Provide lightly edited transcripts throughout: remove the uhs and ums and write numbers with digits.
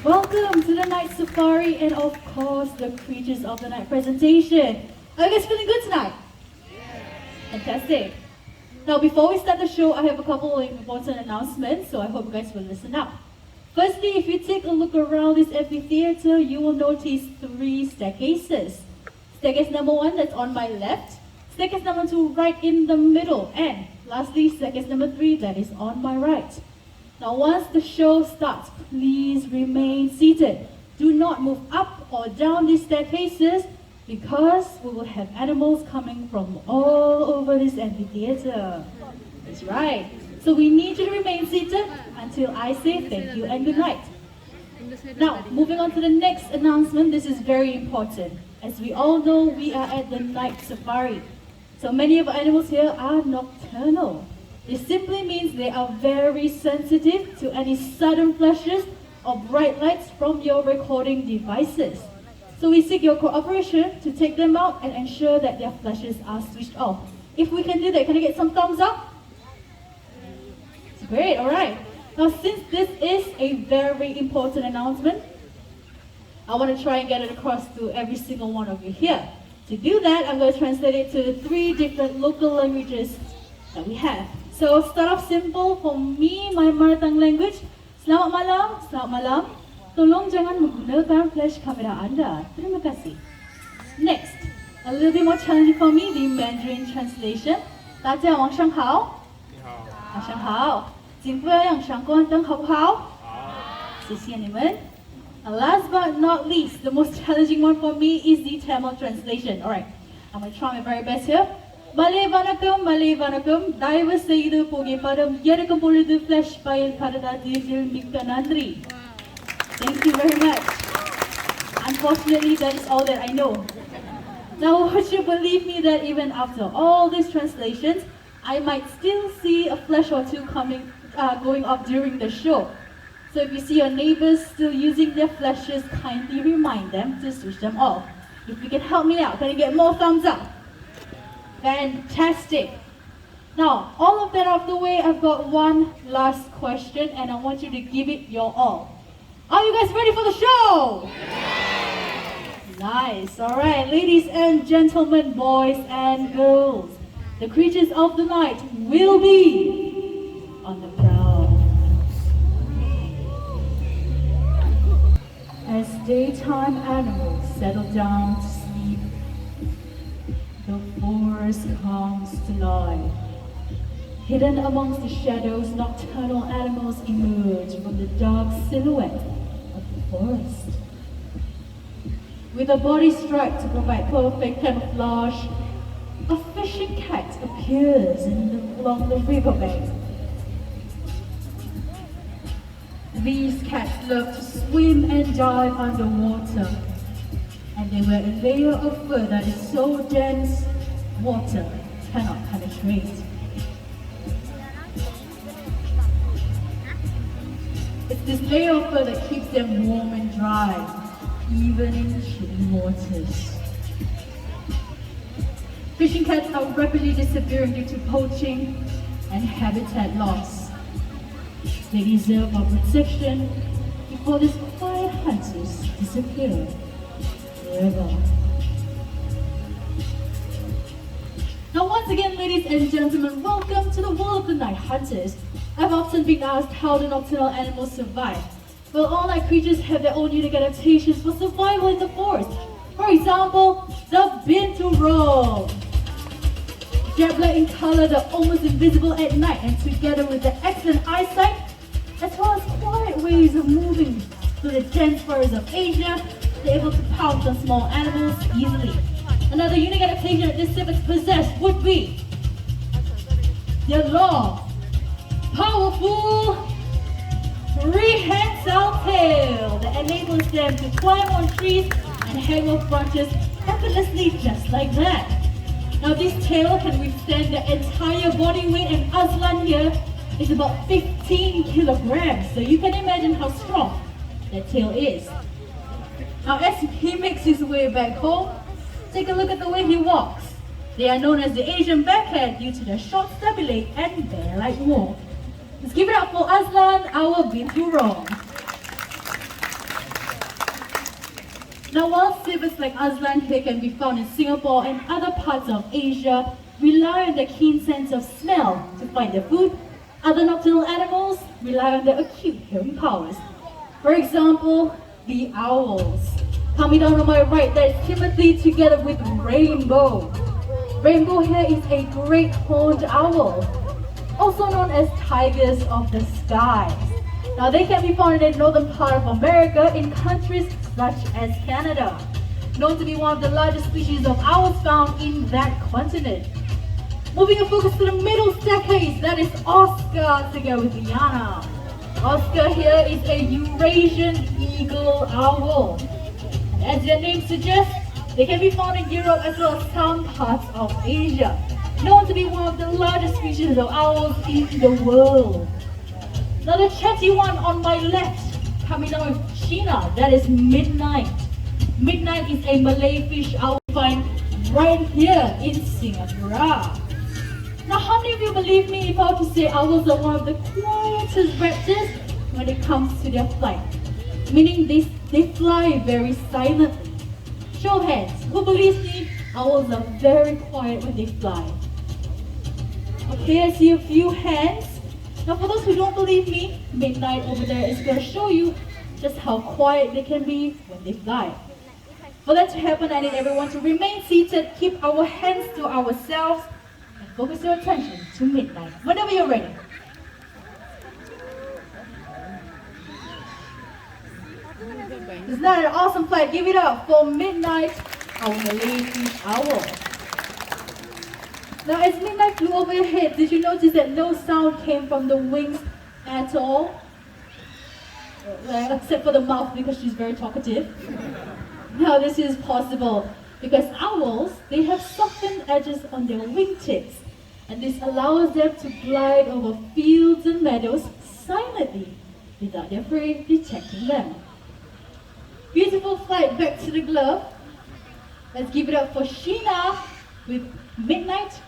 Welcome to the night safari and of course the creatures of the night presentation. Are you guys feeling good tonight? Fantastic. Now before we start the show, I have a couple of important announcements, so I hope you guys will listen up. Firstly, if you take a look around this amphitheater, you will notice three staircases. Staircase number 1 that's on my left, staircase number 2 right in the middle, and lastly staircase number 3 that is on my right. Now once the show starts, please remain seated. Do not move up or down these staircases because we will have animals coming from all over this amphitheater. That's right. So we need you to remain seated until I say thank you and good night. Now, moving on to the next announcement, this is very important. As we all know, we are at the night safari. So many of our animals here are nocturnal. This simply means they are very sensitive to any sudden flashes or bright lights from your recording devices. So we seek your cooperation to take them out and ensure that their flashes are switched off. If we can do that, can I get some thumbs up? Great, alright. Now since this is a very important announcement, I want to try and get it across to every single one of you here. To do that, I'm going to translate it to 3 different local languages that we have. So start off simple for me, my mother tongue language. Selamat malam, selamat malam. Tolong jangan menggunakan flash kamera Anda. Terima kasih. Next, a little bit more challenging for me, the Mandarin translation. 大家晚上好。晚上好。今晚上关灯好不好？谢谢你们。And last but not least, the most challenging one for me is the Tamil translation. Alright, I'm going to try my very best here. Malay vanakkam, தயவு செய்து புகைப்படம் எடுக்கும் பொழுது flash பயன்படுத்தாதீர்கள் மிக்க நன்றி. Thank you very much. Unfortunately, that is all that I know. Now, would you believe me that even after all these translations, I might still see a flash or two going off during the show. So if you see your neighbors still using their flashes, kindly remind them to switch them off. If you can help me out, can I get more thumbs up? Fantastic. Now, all of that out of the way, I've got one last question and I want you to give it your all. Are you guys ready for the show? Nice. All right, ladies and gentlemen, boys and girls, the creatures of the night will be on the prowl. As daytime animals settle down to sleep, the forest comes to life. Hidden amongst the shadows, nocturnal animals emerge from the dark silhouette of the forest. With a body striped to provide perfect camouflage, a fishing cat appears along the riverbank. These cats love to swim and dive underwater, and they wear a layer of fur that is so dense, water cannot penetrate. It's this layer of fur that keeps them warm and dry, even in chilly waters. Fishing cats are rapidly disappearing due to poaching and habitat loss. They deserve our protection before these quiet hunters disappear forever. Now once again, ladies and gentlemen, welcome to the world of the night hunters. I've often been asked how the nocturnal animals survive. Well, all night creatures have their own unique adaptations for survival in the forest. For example, the binturong. They're black in color, they're almost invisible at night, and together with their excellent eyesight, as well as quiet ways of moving through the dense forests of Asia, they're able to pounce on small animals easily. Another unique adaptation that these civetts possess would be their long, powerful, prehensile tail that enables them to climb on trees and hang off branches effortlessly just like that. Now this tail can withstand the entire body weight, and Aslan here is about 15 kilograms, so you can imagine how strong that tail is. Now as he makes his way back home, take a look at the way he walks. They are known as the Asian backhead due to their short stubby leg and bear-like walk. Let's give it up for Aslan, our binturong. Now, while seabirds like Aslan here can be found in Singapore and other parts of Asia, rely on their keen sense of smell to find their food, other nocturnal animals rely on their acute hearing powers. For example, the owls. Coming down on my right, there's Timothy together with Rainbow. Rainbow here is a great horned owl, also known as tigers of the skies. Now they can be found in the northern part of America in countries such as Canada, known to be one of the largest species of owls found in that continent. Moving our focus to the middle staircase, that is Oscar together with Liana. Oscar here is a Eurasian eagle owl. As their name suggests, they can be found in Europe as well as some parts of Asia, known to be one of the largest species of owls in the world. Now the chatty one on my left, coming down with Sheena, that is Midnight. Midnight is a Malay fish owl found right here in Singapore. Now how many of you believe me if I were to say owls are one of the quietest raptors when it comes to their flight? Meaning they fly very silently. Show of hands, who believes me? Owls are very quiet when they fly. Okay, I see a few hands. Now for those who don't believe me, Midnight over there is going to show you just how quiet they can be when they fly. For that to happen, I need everyone to remain seated, keep our hands to ourselves, and focus your attention to Midnight. Whenever you're ready. Isn't that an awesome flight? Give it up for Midnight, our Malay fish owl. Now as Midnight flew over your head, did you notice that no sound came from the wings at all? Except for the mouth because she's very talkative. Now this is possible because owls, they have softened edges on their wingtips, and this allows them to glide over fields and meadows silently without their prey detecting them. Beautiful flight back to the glove. Let's give it up for Sheena with Midnight,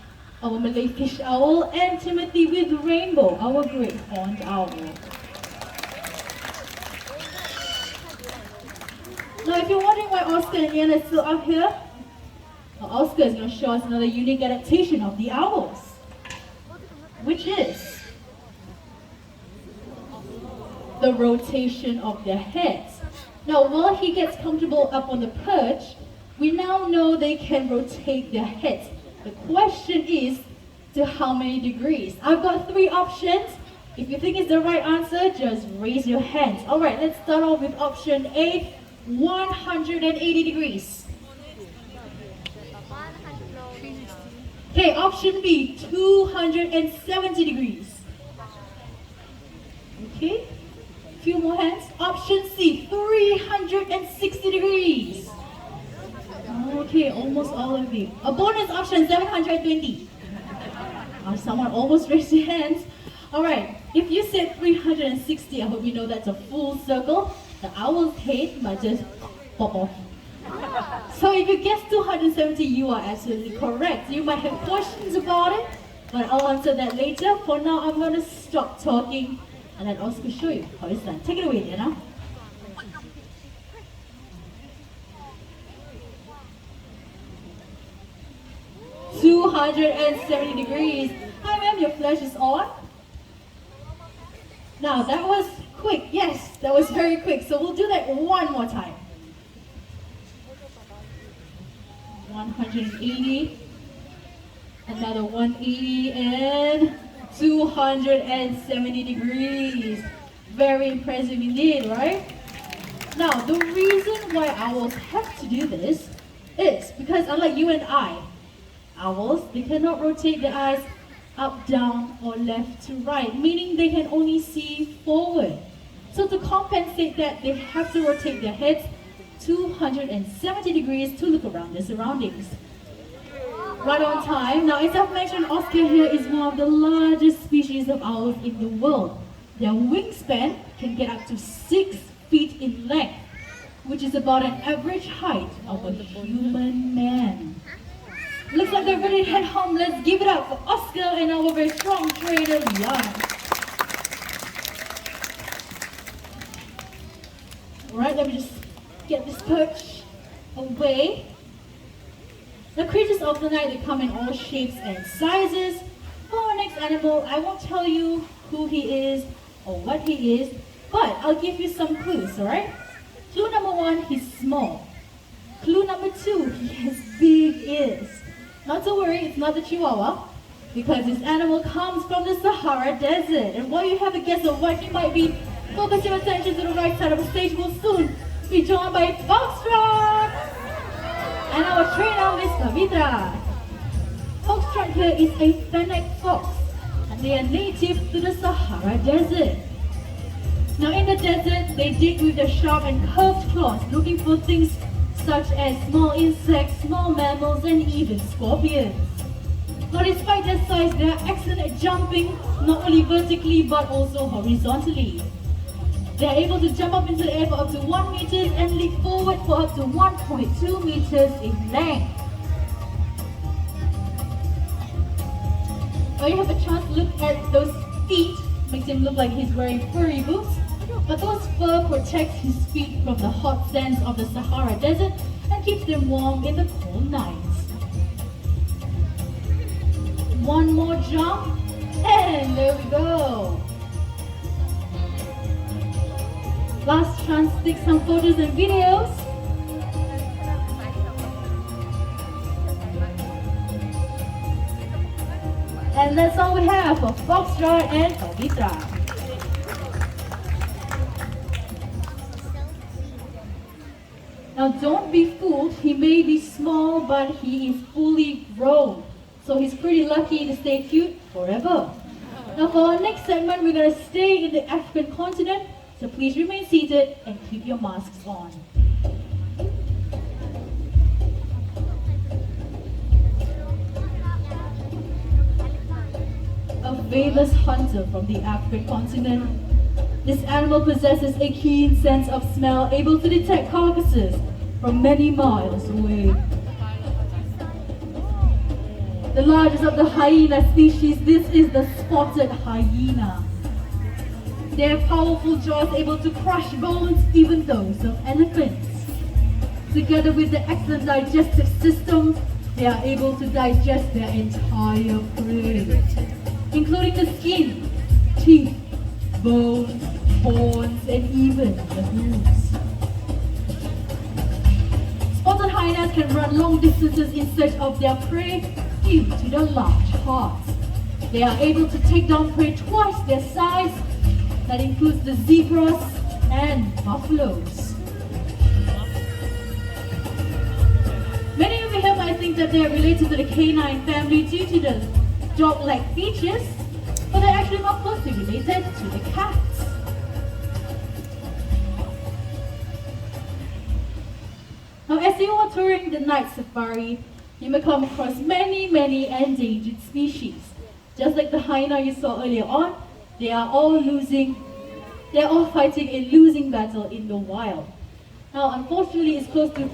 our Malay fish owl, and Timothy with Rainbow, our great horned owl. Now if you're wondering why Oscar and Liana are still up here, well, Oscar is going to show us another unique adaptation of the owls, which is the rotation of their heads. Now while he gets comfortable up on the perch, we now know they can rotate their heads. The question is, to how many degrees? I've got 3 options. If you think it's the right answer, just raise your hands. Alright, let's start off with option A, 180 degrees. Okay, option B, 270 degrees. Okay, a few more hands. Option C, 360 degrees. Okay, almost all of you. A bonus option, 720. Someone almost raised their hands. Alright, if you said 360, I hope you know that's a full circle. The owl's head might just pop off. So if you guess 270, you are absolutely correct. You might have questions about it, but I'll answer that later. For now, I'm going to stop talking and let Oscar show you how it's done. Take it away, Diana. $270 degrees. Hi ma'am, your flash is on. Now that was quick, yes, that was very quick. So we'll do that one more time. 180, another 180, and 270 degrees. Very impressive indeed, right? Now, the reason why owls have to do this is because unlike you and I, owls, they cannot rotate their eyes up, down, or left to right, meaning they can only see forward. So to compensate that, they have to rotate their heads 270 degrees to look around their surroundings. Right on time. Now, as I've mentioned, Oscar here is one of the largest species of owls in the world. Their wingspan can get up to 6 feet in length, which is about an average height of a human man. Looks like they're ready to head home. Let's give it up for Oscar and our very strong trainer, Liana. Alright, let me just get this perch away. The creatures of the night, they come in all shapes and sizes. For our next animal, I won't tell you who he is or what he is, but I'll give you some clues, alright? Clue number one, he's small. Clue number two, he has big ears. Not to worry, it's not the Chihuahua, because this animal comes from the Sahara Desert. And while you have a guess of what he might be, focus your attention to the right side of the stage. Will soon be joined by Foxtrot and our trainer, Miss Pavitra. Foxtrot here is a fennec fox, and they are native to the Sahara Desert. Now in the desert, they dig with their sharp and curved claws, looking for things such as small insects, small mammals, and even scorpions. Now despite their size, they are excellent at jumping, not only vertically but also horizontally. They are able to jump up into the air for up to 1 meter and leap forward for up to 1.2 meters in length. Now you have a chance to look at those feet, makes him look like he's wearing furry boots, but those fur protects his feet from the hot sands of the Sahara Desert and keeps them warm in the cold nights. One more jump, and there we go. Last chance to take some photos and videos. And that's all we have for Foxtrot and Pavitra. Now don't be fooled, he may be small, but he is fully grown. So he's pretty lucky to stay cute forever. Now for our next segment, we're going to stay in the African continent, so please remain seated and keep your masks on. A famous hunter from the African continent, this animal possesses a keen sense of smell, able to detect carcasses from many miles away. The largest of the hyena species, this is the spotted hyena. Their powerful jaws able to crush bones, even those of elephants. Together with the excellent digestive system, they are able to digest their entire prey, including the skin, teeth, bones, horns, and even the hooves. Spotted hyenas can run long distances in search of their prey due to their large hearts. They are able to take down prey twice their size. That includes the zebras and buffaloes. Many of you here might think that they are related to the canine family due to the dog-like features, but they're actually more closely related to the cats. Now, as you are touring the night safari, you may come across many endangered species. Just like the hyena you saw earlier on, they are all fighting a losing battle in the wild. Now, unfortunately, it's close to...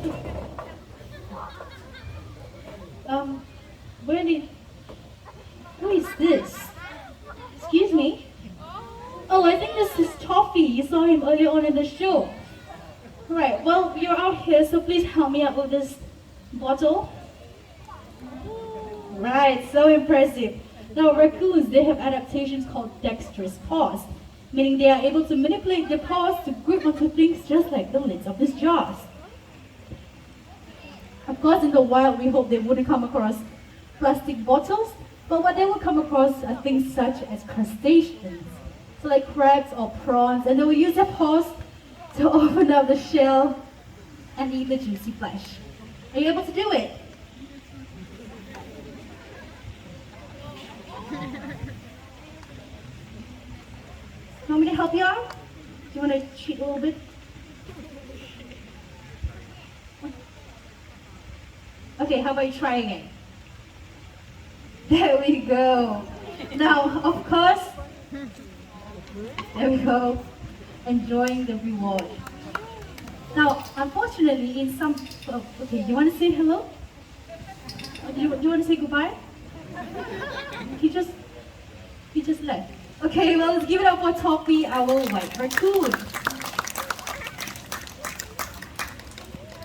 Who is this? Excuse me? Oh, I think this is Toffee. You saw him earlier on in the show. Right, well, you're out here, so please help me out with this bottle. Right, so impressive. Now, raccoons, they have adaptations called dexterous paws, meaning they are able to manipulate their paws to grip onto things just like the lids of these jars. Of course, in the wild, we hope they wouldn't come across plastic bottles, but what they will come across are things such as crustaceans, so like crabs or prawns, and they will use their paws to open up the shell and eat the juicy flesh. Are you able to do it? Want me to help you out? Do you want to cheat a little bit? Okay, how about you trying it? There we go. Now, of course, there we go. Enjoying the reward. Now, unfortunately, in some... Oh, okay, you want to say hello? Do you want to say goodbye? He just left. Okay, well, let's give it up for Toffee, our white raccoon.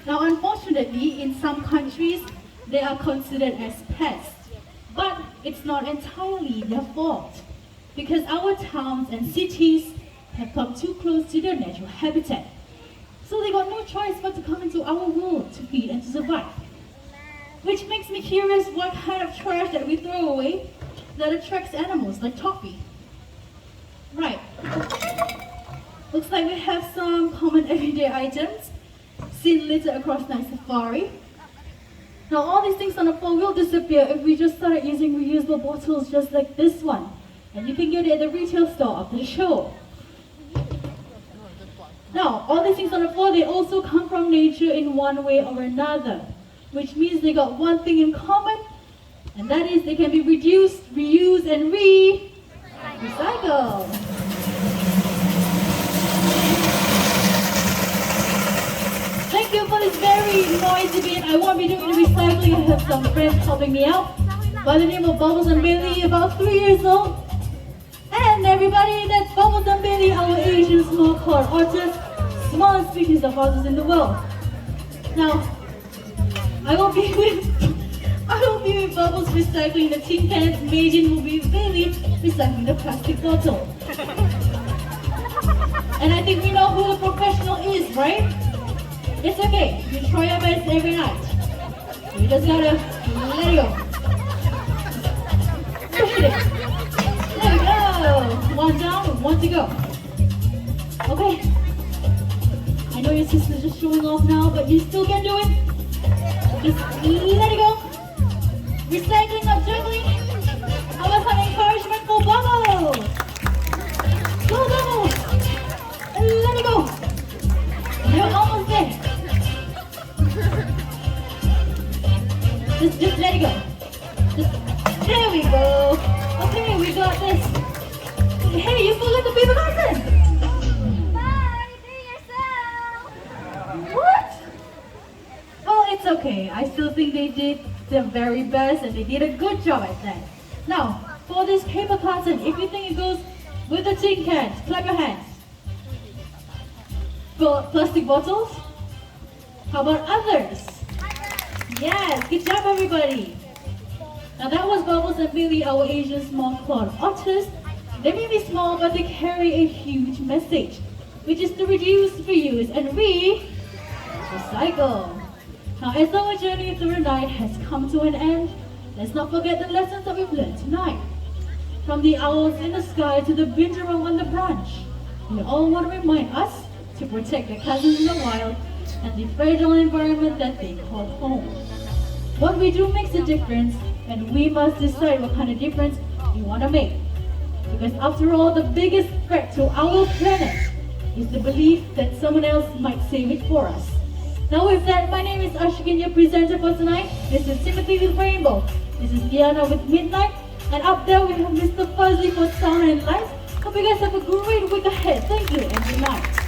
Now, unfortunately, in some countries, they are considered as pests. But it's not entirely their fault, because our towns and cities have come too close to their natural habitat. So they got no choice but to come into our world to feed and to survive. Which makes me curious what kind of trash that we throw away that attracts animals like toffee. Right. Looks like we have some common everyday items seen littered across Night Safari. Now all these things on the floor will disappear if we just started using reusable bottles just like this one. And you can get it at the retail store after the show. Now, all these things on the floor, they also come from nature in one way or another. Which means they got one thing in common, and that is they can be reduced, reused, and recycled. Thank you for this very noisy bit. I won't be doing the recycling. I have some friends helping me out by the name of Bubbles and Bailey, about 3 years old. And everybody, that's Bubbles and Bailey, our Asian small clawed otters, smallest species of otters in the world. Now, I will be with Bubbles recycling the tin cans. Meijin will be with Bailey recycling the plastic bottle. And I think we know who the professional is, right? It's okay. We try our best every night. We just gotta let it go. Push it. There we go. One down, one to go. Okay. I know your sister's just showing off now, but you still can do it. Just let it go. Recycling, not juggling. How about some encouragement for Bubbles? Go Bubbles! Let it go. You're almost there. Just let it go. There we go. Okay, we got this. Hey, you forgot the paper carton. Bye, do it yourself. What? Oh, it's okay. I still think they did their very best and they did a good job at that. Now, for this paper carton, if you think it goes with the tin cans, clap your hands. For plastic bottles? How about others? Yes, good job everybody. Now that was Bubbles and Bailey, our Asian small clawed otters. They may be small, but they carry a huge message, which is to reduce, reuse, and recycle. Now, as our journey through the night has come to an end, let's not forget the lessons that we've learned tonight. From the owls in the sky to the binturong on the branch, we all want to remind us to protect their cousins in the wild and the fragile environment that they call home. What we do makes a difference, and we must decide what kind of difference we want to make. Because after all, the biggest threat to our planet is the belief that someone else might save it for us. Now with that, my name is Ashkin, your presenter for tonight. This is Timothy with Rainbow. This is Diana with Midnight. And up there we have Mr. Fuzzy for Sound and Lights. Hope you guys have a great week ahead. Thank you and good night.